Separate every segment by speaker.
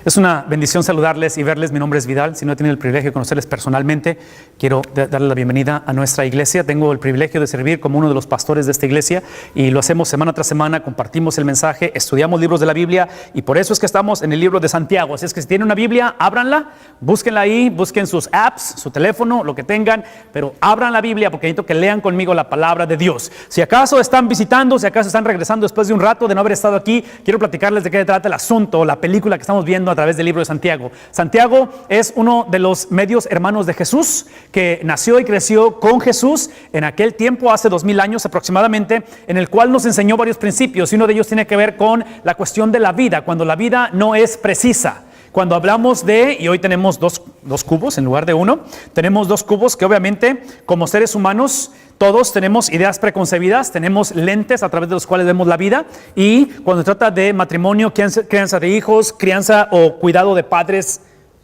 Speaker 1: Es una bendición saludarles y verles. Mi nombre es Vidal. Si no he tenido el privilegio de conocerles personalmente, quiero darle la bienvenida a nuestra iglesia. Tengo el privilegio de servir como uno de los pastores de esta iglesia y lo hacemos semana tras semana. Compartimos el mensaje, estudiamos libros de la Biblia y por eso es que estamos en el libro de Santiago. Así es que si tienen una Biblia, ábranla, búsquenla ahí, busquen sus apps, su teléfono, lo que tengan, pero abran la Biblia porque necesito que lean conmigo la palabra de Dios. Si acaso están visitando, si acaso están regresando después de un rato de no haber estado aquí, quiero platicarles de qué trata el asunto, la película que estamos viendo a través del libro de Santiago. Santiago es uno de los medios hermanos de Jesús, que nació y creció con Jesús en aquel tiempo, hace 2000 años aproximadamente, en el cual nos enseñó varios principios, y uno de ellos tiene que ver con la cuestión de la vida, cuando la vida no es precisa. Cuando hablamos de, y hoy tenemos dos cubos en lugar de uno, tenemos dos cubos que obviamente como seres humanos todos tenemos ideas preconcebidas, tenemos lentes a través de los cuales vemos la vida, y cuando se trata de matrimonio, crianza de hijos, crianza o cuidado de padres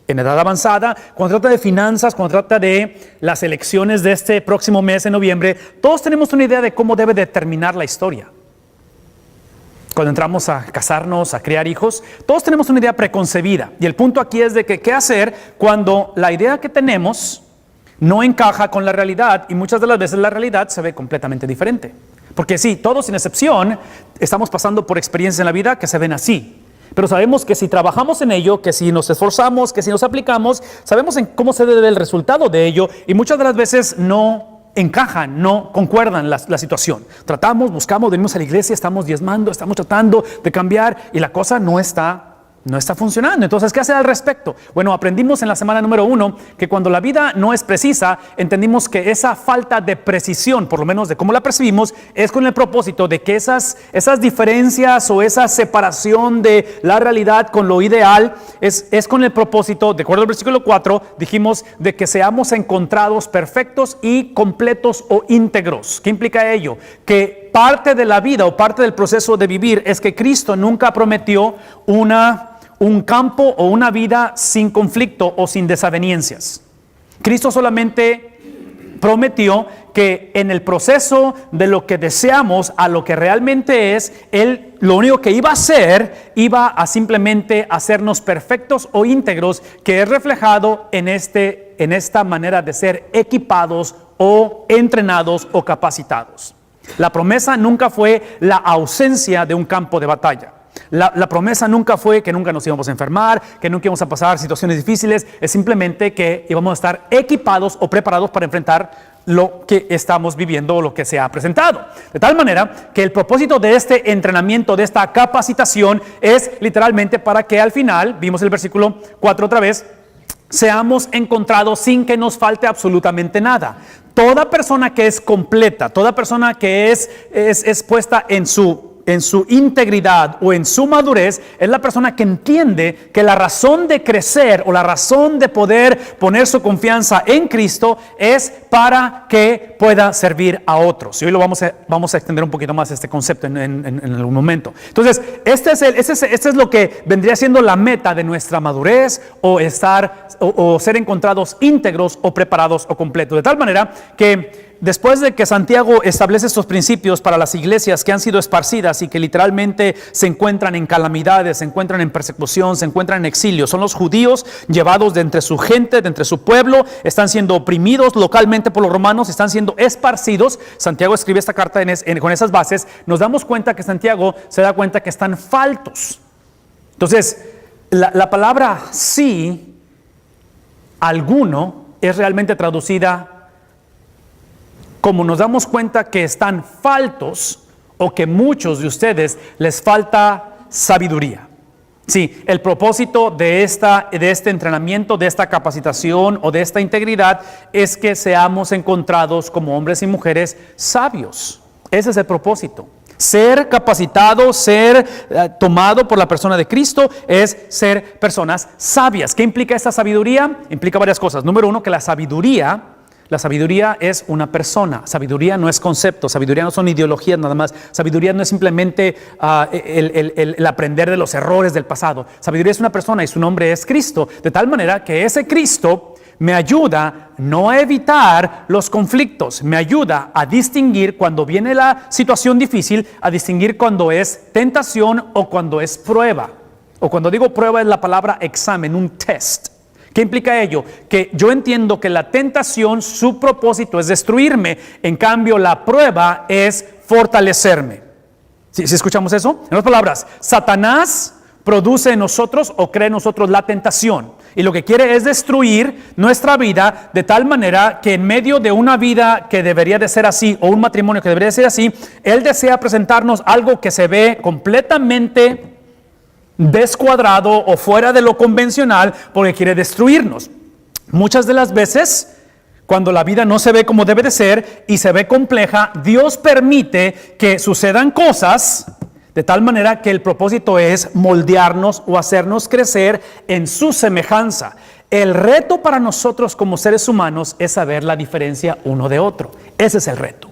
Speaker 1: en edad avanzada, cuando se trata de finanzas, cuando se trata de las elecciones de este próximo mes en noviembre, todos tenemos una idea de cómo debe de terminar la historia. Cuando entramos a casarnos, a criar hijos, todos tenemos una idea preconcebida. Y el punto aquí es de que qué hacer cuando la idea que tenemos no encaja con la realidad, y muchas de las veces la realidad se ve completamente diferente. Porque sí, todos sin excepción estamos pasando por experiencias en la vida que se ven así. Pero sabemos que si trabajamos en ello, que si nos esforzamos, que si nos aplicamos, sabemos en cómo se debe el resultado de ello, y muchas de las veces no encajan, no concuerdan la situación. Tratamos, buscamos, venimos a la iglesia, estamos diezmando, estamos tratando de cambiar y la cosa no está funcionando. Entonces, ¿qué hacer al respecto? Bueno, aprendimos en la semana número 1 que cuando la vida no es precisa, entendimos que esa falta de precisión, por lo menos de cómo la percibimos, es con el propósito de que esas diferencias o esa separación de la realidad con lo ideal es con el propósito, de acuerdo al versículo 4, dijimos de que seamos encontrados perfectos y completos o íntegros. ¿Qué implica ello? Que parte de la vida o parte del proceso de vivir es que Cristo nunca prometió un campo o una vida sin conflicto o sin desavenencias. Cristo solamente prometió que en el proceso de lo que deseamos a lo que realmente es, Él lo único que iba a hacer, iba a simplemente hacernos perfectos o íntegros, que es reflejado en esta manera de ser equipados o entrenados o capacitados. La promesa nunca fue la ausencia de un campo de batalla. La promesa nunca fue que nunca nos íbamos a enfermar, que nunca íbamos a pasar situaciones difíciles. Es simplemente que íbamos a estar equipados o preparados para enfrentar lo que estamos viviendo o lo que se ha presentado. De tal manera que el propósito de este entrenamiento, de esta capacitación, es literalmente para que al final, vimos el versículo 4 otra vez, seamos encontrados sin que nos falte absolutamente nada. Toda persona que es completa, toda persona que es puesta en su integridad o en su madurez, es la persona que entiende que la razón de crecer o la razón de poder poner su confianza en Cristo es para que pueda servir a otros. Y hoy lo vamos a extender un poquito más este concepto en algún momento. Entonces, este es lo que vendría siendo la meta de nuestra madurez o ser encontrados íntegros o preparados o completos. De tal manera que después de que Santiago establece estos principios para las iglesias que han sido esparcidas y que literalmente se encuentran en calamidades, se encuentran en persecución, se encuentran en exilio, son los judíos llevados de entre su gente, de entre su pueblo, están siendo oprimidos localmente por los romanos, están siendo esparcidos. Santiago escribe esta carta con esas bases. Nos damos cuenta que Santiago se da cuenta que están faltos. Entonces, la palabra sí, alguno, es realmente traducida como nos damos cuenta que están faltos o que muchos de ustedes les falta sabiduría. Sí, el propósito de este entrenamiento, de esta capacitación o de esta integridad es que seamos encontrados como hombres y mujeres sabios. Ese es el propósito. Ser capacitado, ser tomado por la persona de Cristo es ser personas sabias. ¿Qué implica esta sabiduría? Implica varias cosas. Número 1, que la sabiduría es una persona. Sabiduría no es concepto, sabiduría no son ideologías nada más. Sabiduría no es simplemente el aprender de los errores del pasado. Sabiduría es una persona y su nombre es Cristo. De tal manera que ese Cristo me ayuda no a evitar los conflictos, me ayuda a distinguir cuando viene la situación difícil, a distinguir cuando es tentación o cuando es prueba. o cuando digo prueba es la palabra examen, un test. ¿Qué implica ello? Que yo entiendo que la tentación, su propósito es destruirme. En cambio, la prueba es fortalecerme. ¿Sí escuchamos eso? En otras palabras, Satanás produce en nosotros o crea en nosotros la tentación. Y lo que quiere es destruir nuestra vida de tal manera que en medio de una vida que debería de ser así, o un matrimonio que debería de ser así, él desea presentarnos algo que se ve completamente descuadrado o fuera de lo convencional porque quiere destruirnos. Muchas de las veces, cuando la vida no se ve como debe de ser y se ve compleja, Dios permite que sucedan cosas de tal manera que el propósito es moldearnos o hacernos crecer en su semejanza. El reto para nosotros como seres humanos es saber la diferencia uno de otro. Ese es el reto.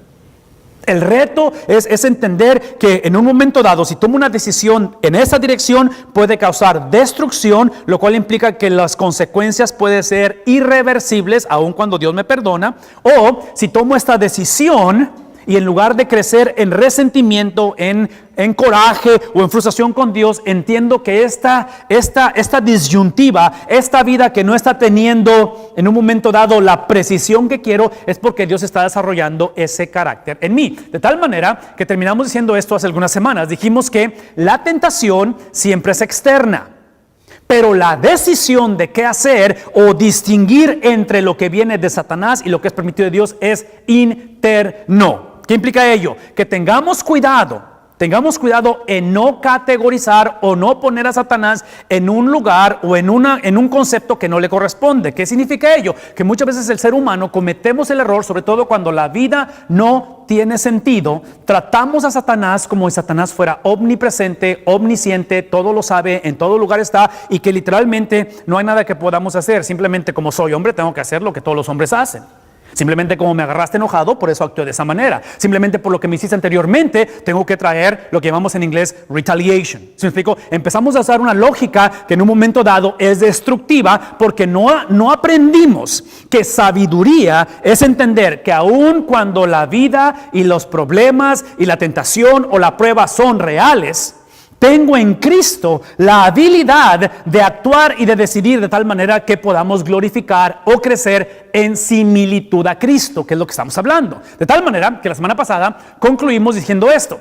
Speaker 1: El reto es entender que en un momento dado, si tomo una decisión en esa dirección, puede causar destrucción, lo cual implica que las consecuencias pueden ser irreversibles, aun cuando Dios me perdona. O si tomo esta decisión y en lugar de crecer en resentimiento, en coraje o en frustración con Dios, entiendo que esta disyuntiva, esta vida que no está teniendo en un momento dado la precisión que quiero, es porque Dios está desarrollando ese carácter en mí. De tal manera que terminamos diciendo esto hace algunas semanas. Dijimos que la tentación siempre es externa, pero la decisión de qué hacer o distinguir entre lo que viene de Satanás y lo que es permitido de Dios es interno. ¿Qué implica ello? Que tengamos cuidado en no categorizar o no poner a Satanás en un lugar o en un concepto que no le corresponde. ¿Qué significa ello? Que muchas veces el ser humano cometemos el error, sobre todo cuando la vida no tiene sentido. Tratamos a Satanás como si Satanás fuera omnipresente, omnisciente, todo lo sabe, en todo lugar está, y que literalmente no hay nada que podamos hacer. Simplemente como soy hombre tengo que hacer lo que todos los hombres hacen. Simplemente como me agarraste enojado, por eso actúo de esa manera. Simplemente por lo que me hiciste anteriormente, tengo que traer lo que llamamos en inglés retaliation. ¿Sí me explico? Empezamos a usar una lógica que en un momento dado es destructiva porque no aprendimos que sabiduría es entender que aun cuando la vida y los problemas y la tentación o la prueba son reales, tengo en Cristo la habilidad de actuar y de decidir de tal manera que podamos glorificar o crecer en similitud a Cristo, que es lo que estamos hablando. De tal manera que la semana pasada concluimos diciendo esto.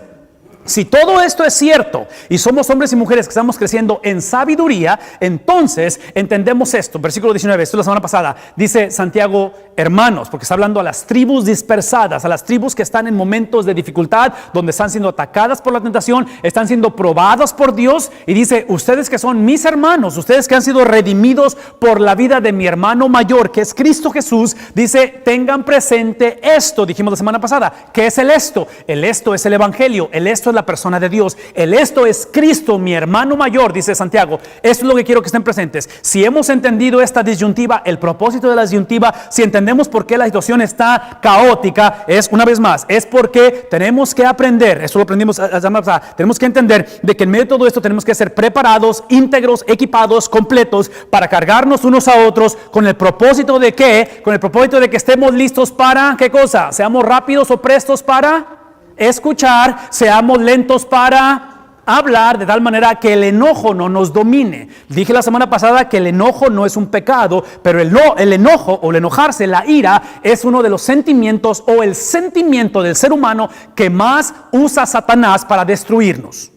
Speaker 1: Si todo esto es cierto y somos hombres y mujeres que estamos creciendo en sabiduría, entonces entendemos esto. Versículo 19, esto es la semana pasada. Dice Santiago, hermanos, porque está hablando a las tribus dispersadas, a las tribus que están en momentos de dificultad, donde están siendo atacadas por la tentación, están siendo probadas por Dios. Y dice, ustedes que son mis hermanos, ustedes que han sido redimidos por la vida de mi hermano mayor, que es Cristo Jesús, dice, tengan presente esto. Dijimos la semana pasada, ¿qué es el esto? El esto es el evangelio, el esto es la persona de Dios, el esto es Cristo, mi hermano mayor, dice Santiago. Esto es lo que quiero que estén presentes. Si hemos entendido esta disyuntiva, el propósito de la disyuntiva, si entendemos por qué la situación está caótica, es una vez más, es porque tenemos que aprender, eso lo aprendimos la semana pasada, tenemos que entender de que en medio de todo esto tenemos que ser preparados, íntegros, equipados, completos, para cargarnos unos a otros con el propósito de ¿qué? Con el propósito de que estemos listos para, ¿qué cosa? Seamos rápidos o prestos para escuchar, seamos lentos para hablar, de tal manera que el enojo no nos domine. Dije la semana pasada que el enojo no es un pecado, pero el enojo o el enojarse, la ira, es uno de los sentimientos o el sentimiento del ser humano que más usa Satanás para destruirnos.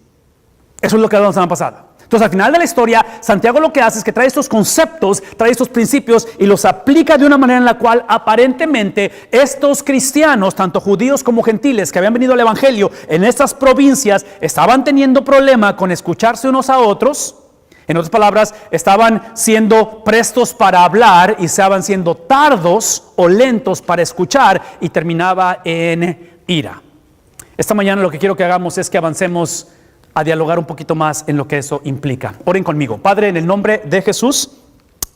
Speaker 1: Eso es lo que hablamos la semana pasada. Entonces, al final de la historia, Santiago lo que hace es que trae estos conceptos, trae estos principios y los aplica de una manera en la cual aparentemente estos cristianos, tanto judíos como gentiles que habían venido al evangelio en estas provincias, estaban teniendo problema con escucharse unos a otros. En otras palabras, estaban siendo prestos para hablar y estaban siendo tardos o lentos para escuchar, y terminaba en ira. Esta mañana lo que quiero que hagamos es que avancemos a dialogar un poquito más en lo que eso implica. Oren conmigo. Padre, en el nombre de Jesús,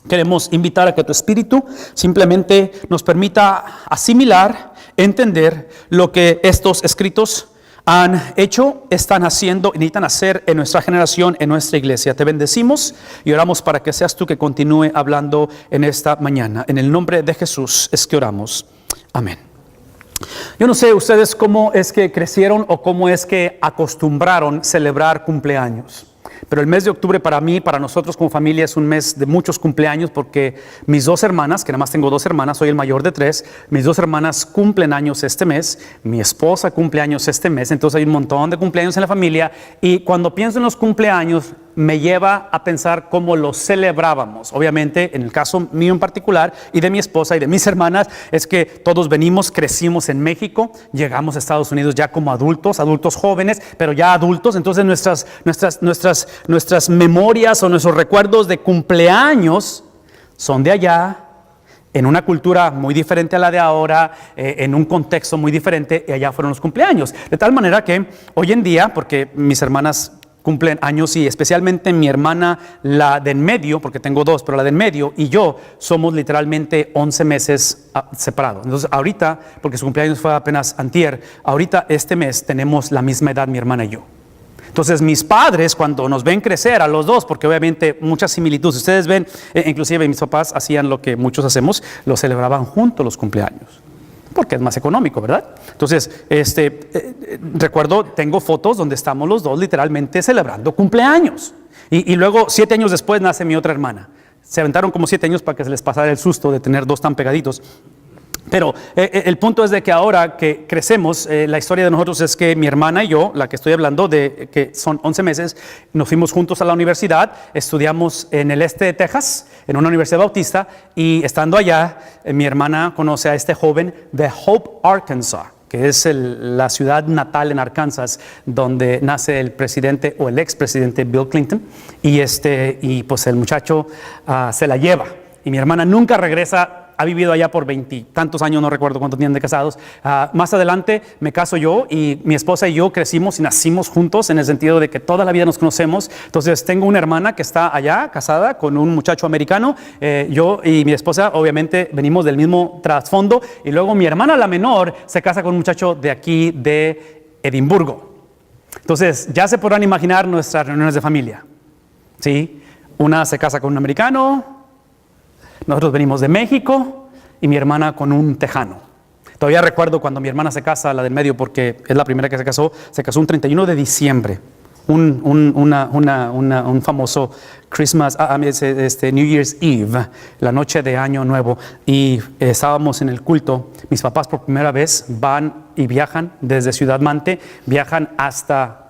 Speaker 1: queremos invitar a que tu Espíritu simplemente nos permita asimilar, entender lo que estos escritos han hecho, están haciendo y necesitan hacer en nuestra generación, en nuestra iglesia. Te bendecimos y oramos para que seas tú que continúe hablando en esta mañana. En el nombre de Jesús es que oramos. Amén. Yo no sé ustedes cómo es que crecieron o cómo es que acostumbraron celebrar cumpleaños. Pero el mes de octubre para mí, para nosotros como familia, es un mes de muchos cumpleaños porque mis dos hermanas, que nada más tengo dos hermanas, soy el mayor de tres, mis dos hermanas cumplen años este mes, mi esposa cumple años este mes, entonces hay un montón de cumpleaños en la familia y cuando pienso en los cumpleaños me lleva a pensar cómo los celebrábamos. Obviamente, en el caso mío en particular y de mi esposa y de mis hermanas, es que todos venimos, crecimos en México, llegamos a Estados Unidos ya como adultos jóvenes, pero ya adultos, entonces nuestras memorias o nuestros recuerdos de cumpleaños son de allá, en una cultura muy diferente a la de ahora, en un contexto muy diferente, y allá fueron los cumpleaños. De tal manera que hoy en día, porque mis hermanas cumplen años y especialmente mi hermana, la de en medio, porque tengo dos, pero la de en medio y yo somos literalmente 11 meses separados. Entonces ahorita, porque su cumpleaños fue apenas antier, ahorita este mes tenemos la misma edad mi hermana y yo. Entonces mis padres cuando nos ven crecer a los dos, porque obviamente muchas similitudes, ustedes ven, inclusive mis papás hacían lo que muchos hacemos, lo celebraban juntos los cumpleaños. Porque es más económico, ¿verdad? Entonces, recuerdo, tengo fotos donde estamos los dos literalmente celebrando cumpleaños. Y luego, 7 años después, nace mi otra hermana. Se aventaron como 7 años para que se les pasara el susto de tener dos tan pegaditos. Pero el punto es de que ahora que crecemos, la historia de nosotros es que mi hermana y yo, la que estoy hablando de que son 11 meses, nos fuimos juntos a la universidad, estudiamos en el este de Texas, en una universidad bautista, y estando allá, mi hermana conoce a este joven de Hope, Arkansas, que es la ciudad natal en Arkansas, donde nace el presidente o el expresidente Bill Clinton, y pues el muchacho se la lleva, y mi hermana nunca regresa. Ha vivido allá por 20 tantos años, no recuerdo cuántos tienen de casados. Más adelante me caso yo y mi esposa y yo crecimos y nacimos juntos en el sentido de que toda la vida nos conocemos. Entonces tengo una hermana que está allá casada con un muchacho americano. Yo y mi esposa obviamente venimos del mismo trasfondo. Y luego mi hermana la menor se casa con un muchacho de aquí de Edimburgo. Entonces ya se podrán imaginar nuestras reuniones de familia. ¿Sí? Una se casa con un americano. Nosotros venimos de México y mi hermana con un tejano. Todavía recuerdo cuando mi hermana se casa, la del medio, porque es la primera que se casó un 31 de diciembre, un famoso Christmas, New Year's Eve, la noche de Año Nuevo, y estábamos en el culto. Mis papás por primera vez van y viajan desde Ciudad Mante, viajan hasta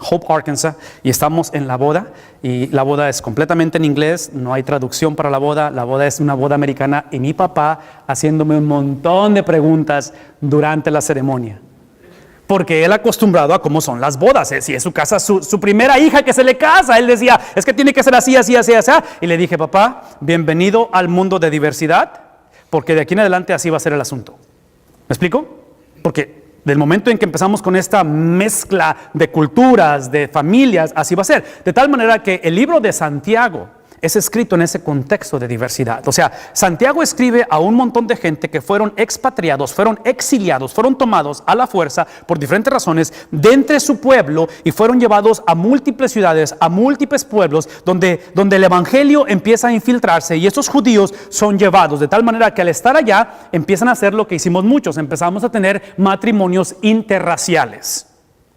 Speaker 1: Hope, Arkansas, y estamos en la boda, y la boda es completamente en inglés, no hay traducción para la boda es una boda americana, y mi papá haciéndome un montón de preguntas durante la ceremonia, porque él acostumbrado a cómo son las bodas, si es su casa, su primera hija que se le casa, él decía, es que tiene que ser así, así, así, así, y le dije, papá, bienvenido al mundo de diversidad, porque de aquí en adelante así va a ser el asunto. ¿Me explico? Porque del momento en que empezamos con esta mezcla de culturas, de familias, así va a ser. De tal manera que el libro de Santiago es escrito en ese contexto de diversidad. O sea, Santiago escribe a un montón de gente que fueron expatriados, fueron exiliados, fueron tomados a la fuerza por diferentes razones de entre su pueblo y fueron llevados a múltiples ciudades, a múltiples pueblos donde el evangelio empieza a infiltrarse y estos judíos son llevados de tal manera que al estar allá empiezan a hacer lo que hicimos muchos, empezamos a tener matrimonios interraciales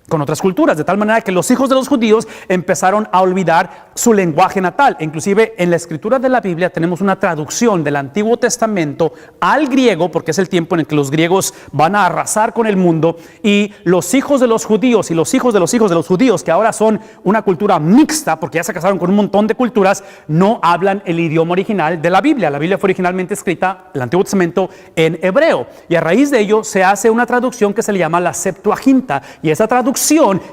Speaker 1: con otras culturas, de tal manera que los hijos de los judíos empezaron a olvidar su lenguaje natal. Inclusive en la escritura de la Biblia tenemos una traducción del Antiguo Testamento al griego, porque es el tiempo en el que los griegos van a arrasar con el mundo, y los hijos de los judíos y los hijos de los hijos de los judíos, que ahora son una cultura mixta, porque ya se casaron con un montón de culturas, no hablan el idioma original de la Biblia. La Biblia fue originalmente escrita, el Antiguo Testamento, en hebreo, y a raíz de ello se hace una traducción que se le llama la Septuaginta, y esa traducción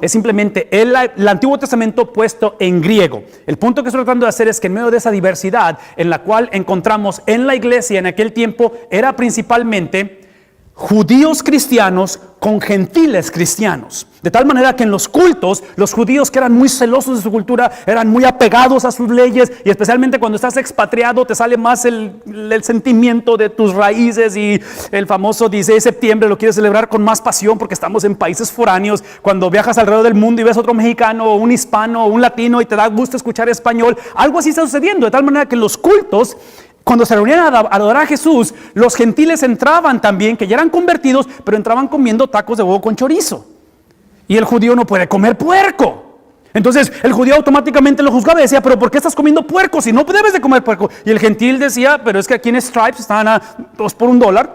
Speaker 1: es simplemente el Antiguo Testamento puesto en griego. El punto que estoy tratando de hacer es que en medio de esa diversidad en la cual encontramos en la iglesia en aquel tiempo era principalmente judíos cristianos con gentiles cristianos. De tal manera que en los cultos, los judíos que eran muy celosos de su cultura, eran muy apegados a sus leyes, y especialmente cuando estás expatriado te sale más el sentimiento de tus raíces, y el famoso 16 de septiembre lo quieres celebrar con más pasión porque estamos en países foráneos. Cuando viajas alrededor del mundo y ves otro mexicano o un hispano o un latino y te da gusto escuchar español, algo así está sucediendo, de tal manera que los cultos, cuando se reunían a adorar a Jesús, los gentiles entraban también, que ya eran convertidos, pero entraban comiendo tacos de huevo con chorizo. Y el judío no puede comer puerco. Entonces el judío automáticamente lo juzgaba y decía, pero ¿por qué estás comiendo puerco si no debes de comer puerco? Y el gentil decía, pero es que aquí en Stripes están a 2 por $1.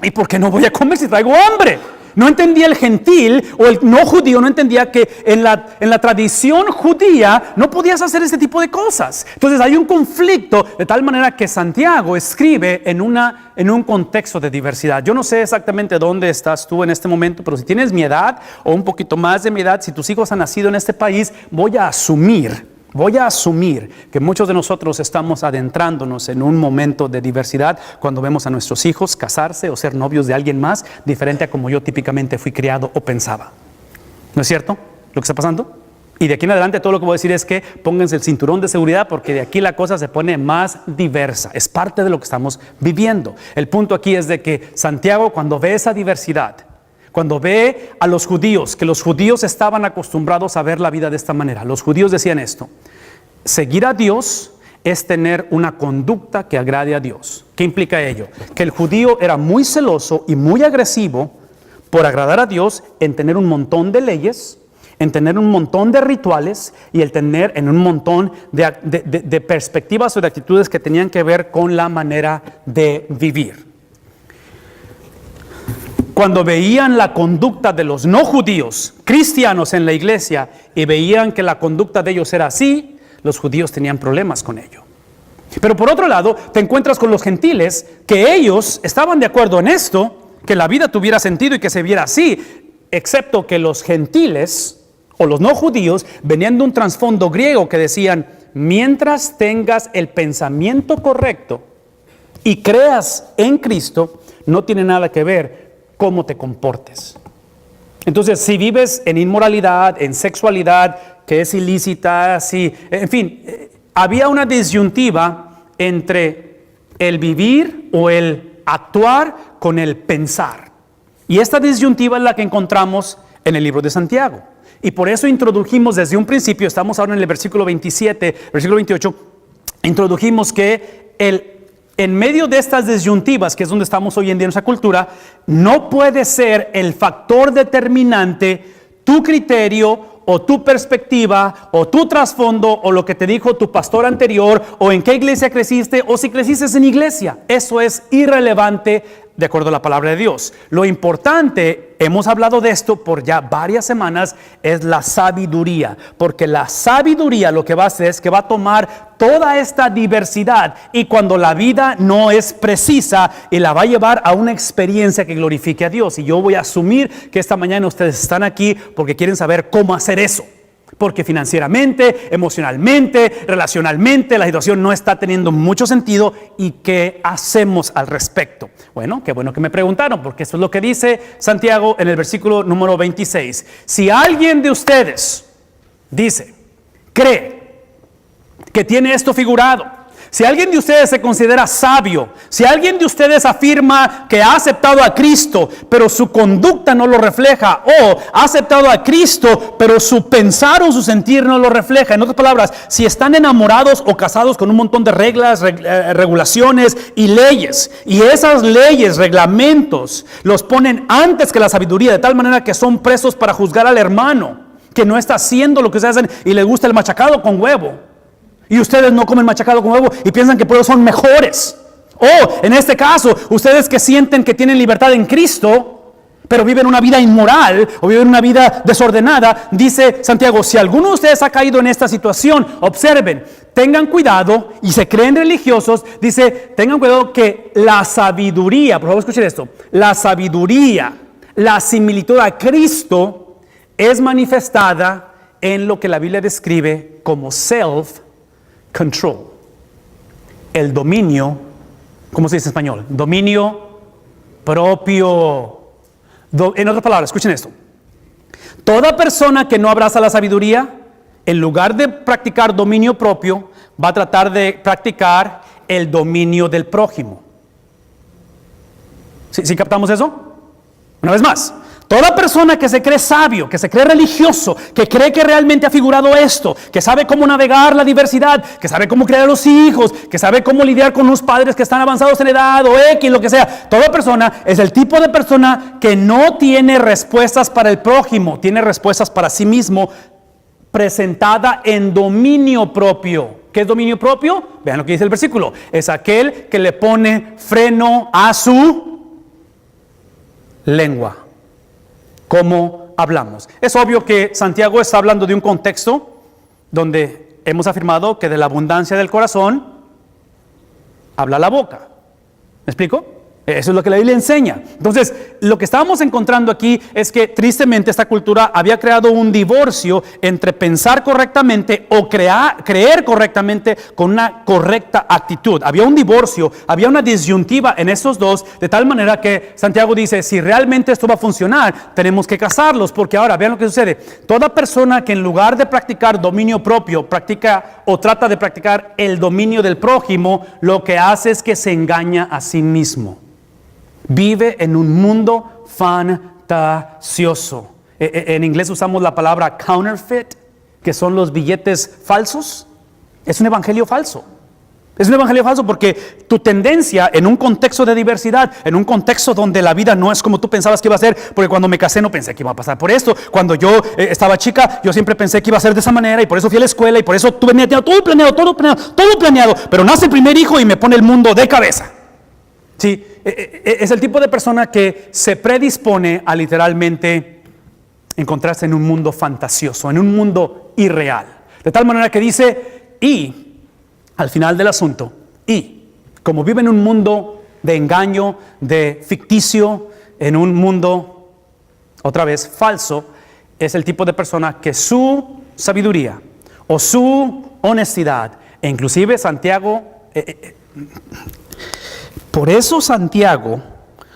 Speaker 1: ¿Y por qué no voy a comer si traigo hambre? No entendía el gentil o el no judío, no entendía que en la tradición judía no podías hacer ese tipo de cosas. Entonces hay un conflicto de tal manera que Santiago escribe en un contexto de diversidad. Yo no sé exactamente dónde estás tú en este momento, pero si tienes mi edad o un poquito más de mi edad, si tus hijos han nacido en este país, voy a asumir que muchos de nosotros estamos adentrándonos en un momento de diversidad cuando vemos a nuestros hijos casarse o ser novios de alguien más diferente a como yo típicamente fui criado o pensaba. ¿No es cierto lo que está pasando? Y de aquí en adelante todo lo que voy a decir es que pónganse el cinturón de seguridad, porque de aquí la cosa se pone más diversa. Es parte de lo que estamos viviendo. El punto aquí es de que Santiago, cuando ve esa diversidad, cuando ve a los judíos, que los judíos estaban acostumbrados a ver la vida de esta manera. Los judíos decían esto: seguir a Dios es tener una conducta que agrade a Dios. ¿Qué implica ello? Que el judío era muy celoso y muy agresivo por agradar a Dios en tener un montón de leyes, en tener un montón de rituales y el tener en un montón de perspectivas o de actitudes que tenían que ver con la manera de vivir. Cuando veían la conducta de los no judíos, cristianos en la iglesia, y veían que la conducta de ellos era así, los judíos tenían problemas con ello. Pero por otro lado, te encuentras con los gentiles, que ellos estaban de acuerdo en esto, que la vida tuviera sentido y que se viera así, excepto que los gentiles o los no judíos venían de un trasfondo griego que decían: mientras tengas el pensamiento correcto y creas en Cristo, no tiene nada que ver cómo te comportes. Entonces, si vives en inmoralidad, en sexualidad que es ilícita, en fin, había una disyuntiva entre el vivir o el actuar con el pensar. Y esta disyuntiva es la que encontramos en el libro de Santiago. Y por eso introdujimos desde un principio, estamos ahora en el versículo 27, versículo 28, introdujimos que en medio de estas disyuntivas, que es donde estamos hoy en día en nuestra cultura, no puede ser el factor determinante tu criterio o tu perspectiva o tu trasfondo o lo que te dijo tu pastor anterior o en qué iglesia creciste o si creciste en iglesia. Eso es irrelevante de acuerdo a la palabra de Dios. Lo importante, hemos hablado de esto por ya varias semanas, es la sabiduría. Porque la sabiduría lo que va a hacer es que va a tomar toda esta diversidad y cuando la vida no es precisa y la va a llevar a una experiencia que glorifique a Dios. Y yo voy a asumir que esta mañana ustedes están aquí porque quieren saber cómo hacer eso. Porque financieramente, emocionalmente, relacionalmente, la situación no está teniendo mucho sentido. ¿Y qué hacemos al respecto? Bueno, qué bueno que me preguntaron, porque esto es lo que dice Santiago en el versículo número 26. Si alguien de ustedes cree que tiene esto figurado, si alguien de ustedes se considera sabio, si alguien de ustedes afirma que ha aceptado a Cristo, pero su conducta no lo refleja, o ha aceptado a Cristo, pero su pensar o su sentir no lo refleja. En otras palabras, si están enamorados o casados con un montón de reglas, regulaciones y leyes, y esas leyes, reglamentos, los ponen antes que la sabiduría, de tal manera que son presos para juzgar al hermano que no está haciendo lo que ustedes hacen y le gusta el machacado con huevo. Y ustedes no comen machacado con huevo y piensan que por eso son mejores. O en este caso, ustedes que sienten que tienen libertad en Cristo, pero viven una vida inmoral o viven una vida desordenada, dice Santiago, si alguno de ustedes ha caído en esta situación, observen, tengan cuidado y se creen religiosos, dice, tengan cuidado que la sabiduría, por favor escuchen esto, la sabiduría, la similitud a Cristo es manifestada en lo que la Biblia describe como self-control, el dominio, ¿cómo se dice en español? Dominio propio. En otras palabras, escuchen esto. Toda persona que no abraza la sabiduría, en lugar de practicar dominio propio, va a tratar de practicar el dominio del prójimo. ¿Sí captamos eso? Una vez más. Toda persona que se cree sabio, que se cree religioso, que cree que realmente ha figurado esto, que sabe cómo navegar la diversidad, que sabe cómo criar a los hijos, que sabe cómo lidiar con los padres que están avanzados en edad o X, lo que sea. Toda persona es el tipo de persona que no tiene respuestas para el prójimo, tiene respuestas para sí mismo, presentada en dominio propio. ¿Qué es dominio propio? Vean lo que dice el versículo. Es aquel que le pone freno a su lengua. ¿Cómo hablamos? Es obvio que Santiago está hablando de un contexto donde hemos afirmado que de la abundancia del corazón habla la boca. ¿Me explico? Eso es lo que la Biblia enseña. Entonces, lo que estábamos encontrando aquí es que tristemente esta cultura había creado un divorcio entre pensar correctamente o creer correctamente con una correcta actitud. Había un divorcio, había una disyuntiva en estos dos, de tal manera que Santiago dice, si realmente esto va a funcionar, tenemos que casarlos, porque ahora, vean lo que sucede. Toda persona que en lugar de practicar dominio propio, practica o trata de practicar el dominio del prójimo, lo que hace es que se engaña a sí mismo. Vive en un mundo fantasioso. En inglés usamos la palabra counterfeit, que son los billetes falsos. Es un evangelio falso. Es un evangelio falso porque tu tendencia en un contexto de diversidad, en un contexto donde la vida no es como tú pensabas que iba a ser, porque cuando me casé no pensé que iba a pasar por esto. Cuando yo estaba chica, yo siempre pensé que iba a ser de esa manera y por eso fui a la escuela y por eso tuve todo planeado. Pero nace el primer hijo y me pone el mundo de cabeza. Sí, es el tipo de persona que se predispone a literalmente encontrarse en un mundo fantasioso, en un mundo irreal. De tal manera que dice, y al final del asunto, y como vive en un mundo de engaño, de ficticio, en un mundo, otra vez, falso, es el tipo de persona que su sabiduría o su honestidad, e inclusive Santiago... Por eso Santiago,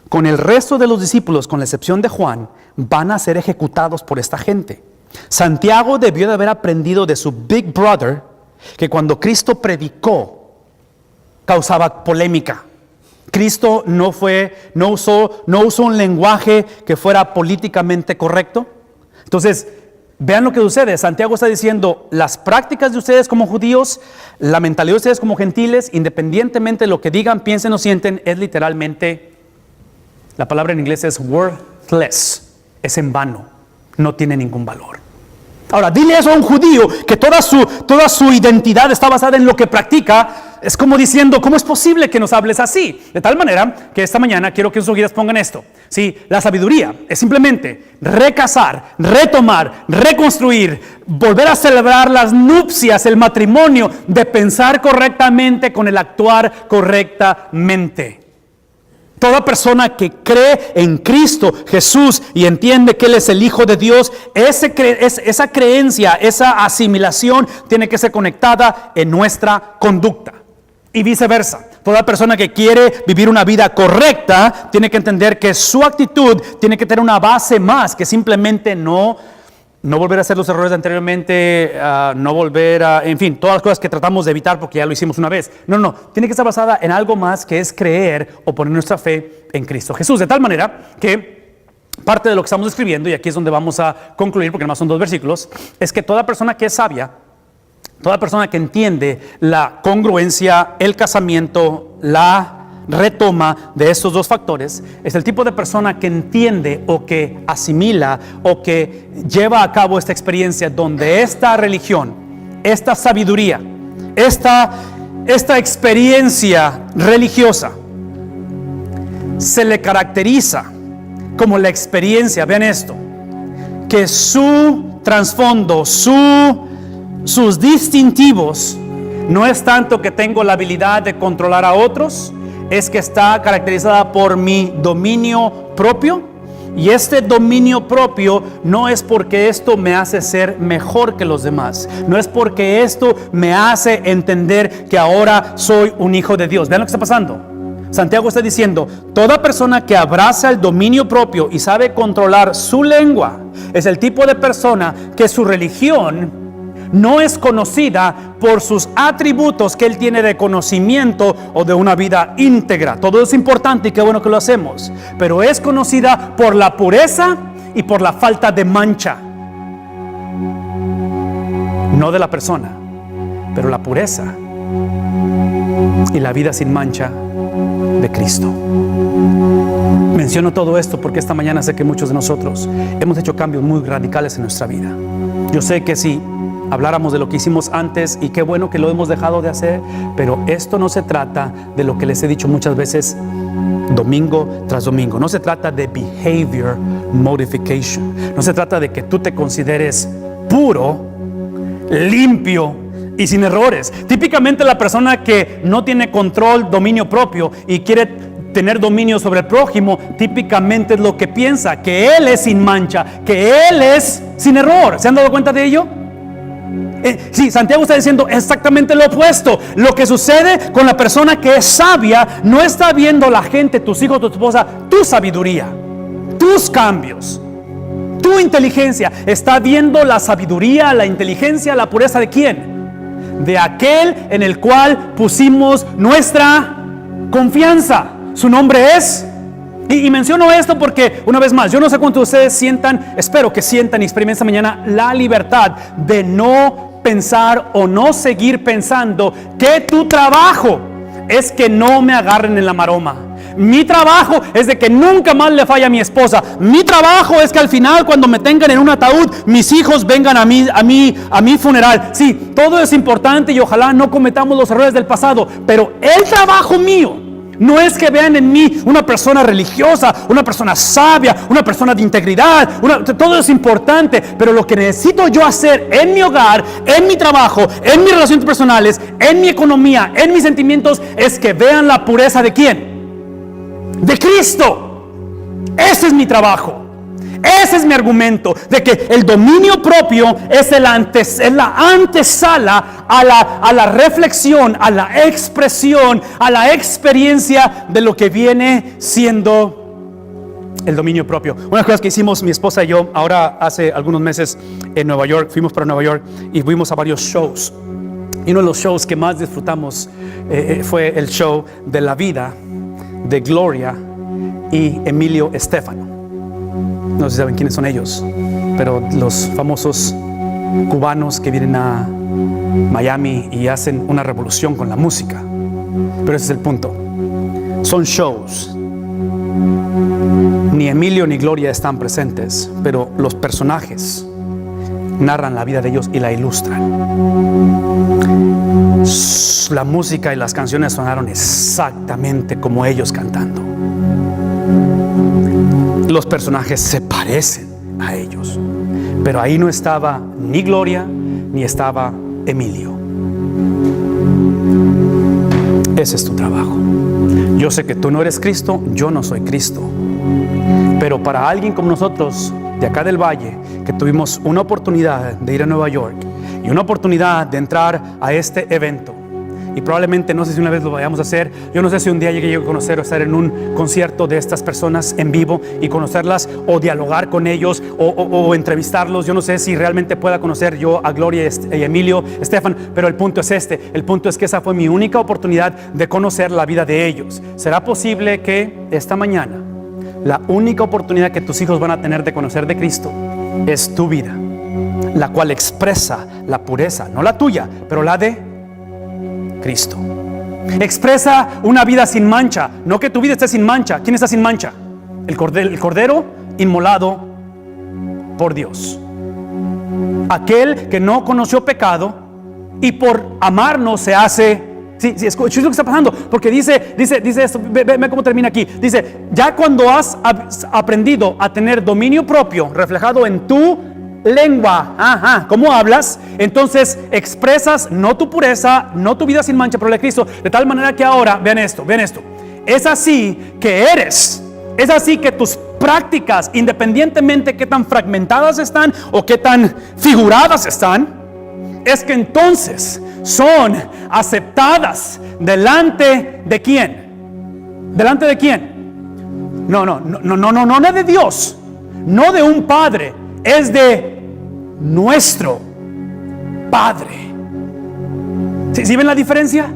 Speaker 1: con el resto de los discípulos, con la excepción de Juan, van a ser ejecutados por esta gente. Santiago debió de haber aprendido de su big brother que cuando Cristo predicó, causaba polémica. Cristo no usó un lenguaje que fuera políticamente correcto. Entonces, vean lo que sucede. Santiago está diciendo, las prácticas de ustedes como judíos, la mentalidad de ustedes como gentiles, independientemente de lo que digan, piensen o sienten, es literalmente, la palabra en inglés es worthless, es en vano, no tiene ningún valor. Ahora, dile eso a un judío que toda su identidad está basada en lo que practica. Es como diciendo, ¿cómo es posible que nos hables así? De tal manera que esta mañana quiero que sus oídos pongan esto. Sí, la sabiduría es simplemente recasar, retomar, reconstruir, volver a celebrar las nupcias, el matrimonio, de pensar correctamente con el actuar correctamente. Toda persona que cree en Cristo Jesús y entiende que Él es el Hijo de Dios, esa creencia, esa asimilación tiene que ser conectada en nuestra conducta. Y viceversa. Toda persona que quiere vivir una vida correcta tiene que entender que su actitud tiene que tener una base más que simplemente no volver a hacer los errores de anteriormente, no volver a, en fin, todas las cosas que tratamos de evitar porque ya lo hicimos una vez. No, tiene que estar basada en algo más que es creer o poner nuestra fe en Cristo Jesús. De tal manera que parte de lo que estamos escribiendo, y aquí es donde vamos a concluir porque nomás son 2 versículos, es que toda persona que es sabia, toda persona que entiende la congruencia, el casamiento, la retoma de estos 2 factores, es el tipo de persona que entiende o que asimila o que lleva a cabo esta experiencia donde esta religión, esta sabiduría, esta experiencia religiosa se le caracteriza como la experiencia, vean esto, que su trasfondo, sus distintivos no es tanto que tengo la habilidad de controlar a otros, es que está caracterizada por mi dominio propio. Y este dominio propio no es porque esto me hace ser mejor que los demás, no es porque esto me hace entender que ahora soy un hijo de Dios. Vean lo que está pasando. Santiago está diciendo, toda persona que abraza el dominio propio y sabe controlar su lengua es el tipo de persona que su religión no es conocida por sus atributos que él tiene de conocimiento o de una vida íntegra. Todo es importante y qué bueno que lo hacemos, pero es conocida por la pureza y por la falta de mancha, no de la persona, pero la pureza y la vida sin mancha de Cristo. Menciono todo esto porque esta mañana sé que muchos de nosotros hemos hecho cambios muy radicales en nuestra vida. Yo sé que si habláramos de lo que hicimos antes y qué bueno que lo hemos dejado de hacer, pero esto no se trata de lo que les he dicho muchas veces domingo tras domingo. No se trata de behavior modification. No se trata de que tú te consideres puro, limpio y sin errores. Típicamente la persona que no tiene control, dominio propio y quiere tener dominio sobre el prójimo, típicamente es lo que piensa, que él es sin mancha, que él es sin error. ¿Se han dado cuenta de ello? Sí, Santiago está diciendo exactamente lo opuesto. Lo que sucede con la persona que es sabia, no está viendo la gente, tus hijos, tu esposa, tu sabiduría, tus cambios, tu inteligencia. Está viendo la sabiduría, la inteligencia, la pureza de ¿quién? De aquel en el cual pusimos nuestra confianza. Su nombre es... Y menciono esto porque, una vez más, yo no sé cuántos de ustedes sientan, espero que sientan y experimenten mañana la libertad de no pensar o no seguir pensando que tu trabajo es que no me agarren en la maroma. Mi trabajo es de que nunca más le falle a mi esposa. Mi trabajo es que al final, cuando me tengan en un ataúd, mis hijos vengan a mi funeral. Sí, todo es importante y ojalá no cometamos los errores del pasado, pero el trabajo mío no es que vean en mí una persona religiosa, una persona sabia, una persona de integridad. Todo es importante, pero lo que necesito yo hacer en mi hogar, en mi trabajo, en mis relaciones personales, en mi economía, en mis sentimientos, es que vean la pureza de ¿quién? De Cristo. Ese es mi trabajo. Ese es mi argumento, de que el dominio propio es la antesala a la reflexión, a la expresión, a la experiencia de lo que viene siendo el dominio propio. Una de las cosas que hicimos mi esposa y yo ahora hace algunos meses en Nueva York, fuimos para Nueva York y fuimos a varios shows. Y uno de los shows que más disfrutamos fue el show de la vida de Gloria y Emilio Estefano. No sé si saben quiénes son ellos, pero los famosos cubanos que vienen a Miami y hacen una revolución con la música. Pero ese es el punto. Son shows. Ni Emilio ni Gloria están presentes, pero los personajes narran la vida de ellos y la ilustran. La música y las canciones sonaron exactamente como ellos cantando. Los personajes se parecen a ellos, pero ahí no estaba ni Gloria ni estaba Emilio. Ese es tu trabajo. Yo sé que tú no eres Cristo, yo no soy Cristo, pero para alguien como nosotros de acá del Valle, que tuvimos una oportunidad de ir a Nueva York y una oportunidad de entrar a este evento, y probablemente, no sé si una vez lo vayamos a hacer, yo no sé si un día llegue a conocer o estar en un concierto de estas personas en vivo y conocerlas o dialogar con ellos o entrevistarlos. Yo no sé si realmente pueda conocer yo a Gloria y Emilio Estefan, pero el punto es el punto es que esa fue mi única oportunidad de conocer la vida de ellos. ¿Será posible que esta mañana la única oportunidad que tus hijos van a tener de conocer de Cristo es tu vida, la cual expresa la pureza, no la tuya, pero la de Cristo? Expresa una vida sin mancha, no que tu vida esté sin mancha. ¿Quién está sin mancha? El cordero inmolado por Dios, aquel que no conoció pecado y por amarnos se hace. Sí, escucha lo que está pasando, porque dice esto, ve cómo termina aquí. Dice, ya cuando has aprendido a tener dominio propio reflejado en tu lengua, ¿cómo hablas? Entonces expresas no tu pureza, no tu vida sin mancha, pero la de Cristo, de tal manera que ahora, vean esto, es así que tus prácticas, independientemente qué tan fragmentadas están o qué tan figuradas están, es que entonces son aceptadas delante de ¿quién? ¿Delante de quién? No de Dios, no de un padre, es de nuestro Padre. ¿Sí ven la diferencia?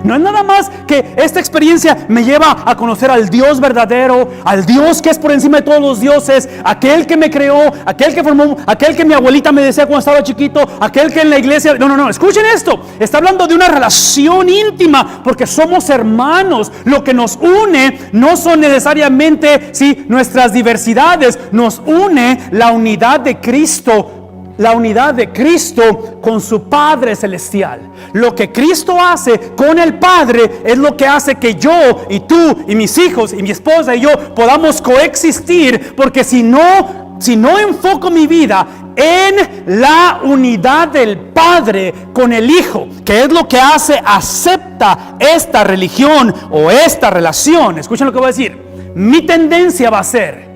Speaker 1: No es nada más que esta experiencia me lleva a conocer al Dios verdadero, al Dios que es por encima de todos los dioses, aquel que me creó, aquel que formó, aquel que mi abuelita me decía cuando estaba chiquito, aquel que en la iglesia. No, escuchen esto. Está hablando de una relación íntima, porque somos hermanos. Lo que nos une no son necesariamente nuestras diversidades, nos une la unidad de Cristo la unidad de Cristo con su Padre Celestial. Lo que Cristo hace con el Padre es lo que hace que yo y tú y mis hijos y mi esposa y yo podamos coexistir, porque si no enfoco mi vida en la unidad del Padre con el Hijo, que es lo que acepta esta religión o esta relación, escuchen lo que voy a decir, mi tendencia va a ser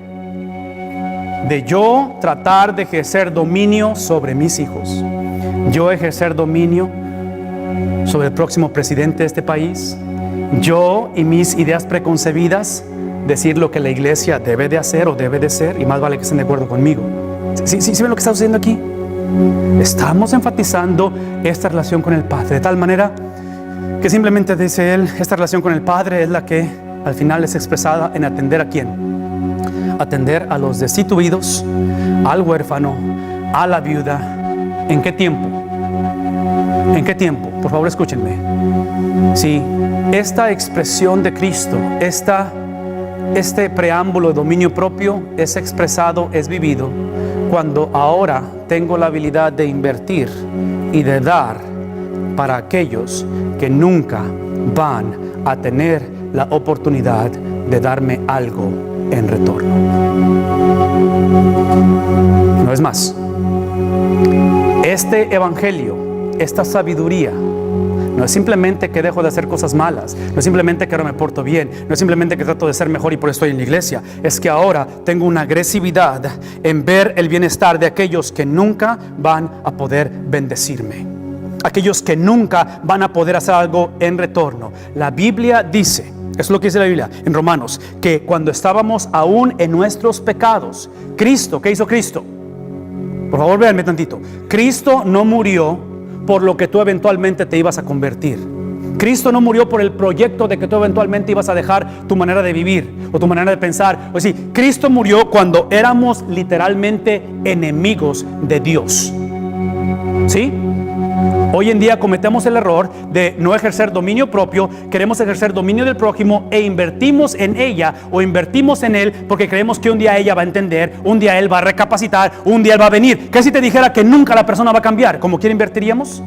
Speaker 1: de yo tratar de ejercer dominio sobre mis hijos, yo ejercer dominio sobre el próximo presidente de este país, yo y mis ideas preconcebidas decir lo que la iglesia debe de hacer o debe de ser, y más vale que estén de acuerdo conmigo. ¿Sí ven lo que está sucediendo aquí? Estamos enfatizando esta relación con el Padre, de tal manera que simplemente dice él, esta relación con el Padre es la que al final es expresada en atender a quién. Atender a los destituidos, al huérfano, a la viuda. ¿En qué tiempo? ¿En qué tiempo? Por favor, escúchenme. Sí, esta expresión de Cristo, este preámbulo de dominio propio es expresado, es vivido, cuando ahora tengo la habilidad de invertir y de dar para aquellos que nunca van a tener la oportunidad de darme algo en retorno. No es más. Este evangelio, esta sabiduría, no es simplemente que dejo de hacer cosas malas, no es simplemente que ahora me porto bien, no es simplemente que trato de ser mejor y por eso estoy en la iglesia. Es que ahora tengo una agresividad en ver el bienestar de aquellos que nunca van a poder bendecirme, aquellos que nunca van a poder hacer algo en retorno. La Biblia dice, eso es lo que dice la Biblia en Romanos, que cuando estábamos aún en nuestros pecados, Cristo, ¿qué hizo Cristo? Por favor, véanme tantito. Cristo no murió por lo que tú eventualmente te ibas a convertir. Cristo no murió por el proyecto de que tú eventualmente ibas a dejar tu manera de vivir o tu manera de pensar. O sí, Cristo murió cuando éramos literalmente enemigos de Dios. ¿Sí? Hoy en día cometemos el error de no ejercer dominio propio, queremos ejercer dominio del prójimo e invertimos en ella o invertimos en él porque creemos que un día ella va a entender, un día él va a recapacitar, un día él va a venir. ¿Qué si te dijera que nunca la persona va a cambiar? ¿Como quiera invertiríamos?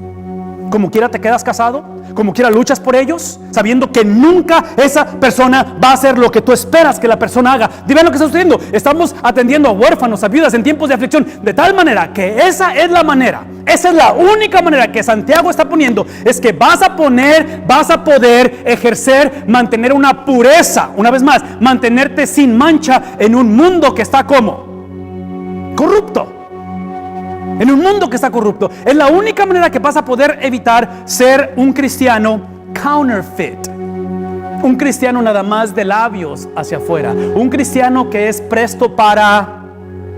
Speaker 1: ¿Como quiera te quedas casado? ¿Como quiera luchas por ellos? Sabiendo que nunca esa persona va a hacer lo que tú esperas que la persona haga. Dime lo que está sucediendo. Estamos atendiendo a huérfanos, a viudas en tiempos de aflicción, de tal manera que esa es la manera, esa es la única manera que Santiago está poniendo, es que vas a poder ejercer, mantener una pureza, una vez más, mantenerte sin mancha en un mundo que está como corrupto. En un mundo que está corrupto. Es la única manera que vas a poder evitar ser un cristiano counterfeit. Un cristiano nada más de labios hacia afuera. Un cristiano que es presto para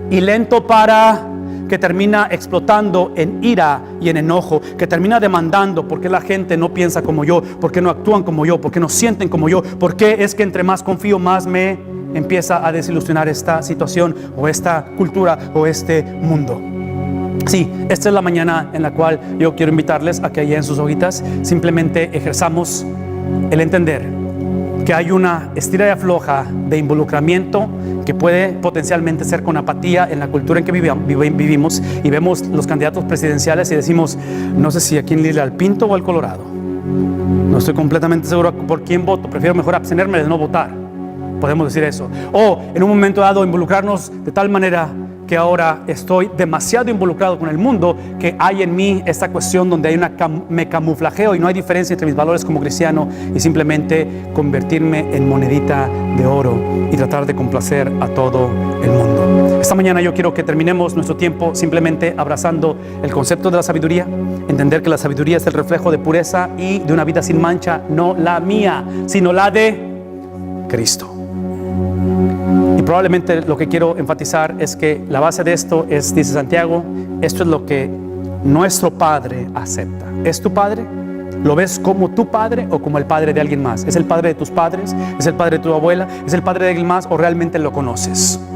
Speaker 1: y lento para, que termina explotando en ira y en enojo, que termina demandando por qué la gente no piensa como yo, por qué no actúan como yo, por qué no sienten como yo, por qué es que entre más confío más me empieza a desilusionar esta situación o esta cultura o este mundo. Sí, esta es la mañana en la cual yo quiero invitarles a que allá en sus hojitas simplemente ejerzamos el entender que hay una estira y afloja de involucramiento que puede potencialmente ser con apatía en la cultura en que vivimos, y vemos los candidatos presidenciales y decimos, no sé si a quién irle, al Pinto o al Colorado, no estoy completamente seguro por quién voto, prefiero mejor abstenerme de no votar, podemos decir eso, o en un momento dado involucrarnos de tal manera que ahora estoy demasiado involucrado con el mundo, que hay en mí esta cuestión donde me camuflajeo y no hay diferencia entre mis valores como cristiano y simplemente convertirme en monedita de oro y tratar de complacer a todo el mundo. Esta mañana yo quiero que terminemos nuestro tiempo simplemente abrazando el concepto de la sabiduría, entender que la sabiduría es el reflejo de pureza y de una vida sin mancha, no la mía, sino la de Cristo. Y probablemente lo que quiero enfatizar es que la base de esto es, dice Santiago, esto es lo que nuestro Padre acepta. ¿Es tu Padre? ¿Lo ves como tu Padre o como el Padre de alguien más? ¿Es el Padre de tus padres? ¿Es el Padre de tu abuela? ¿Es el Padre de alguien más o realmente lo conoces?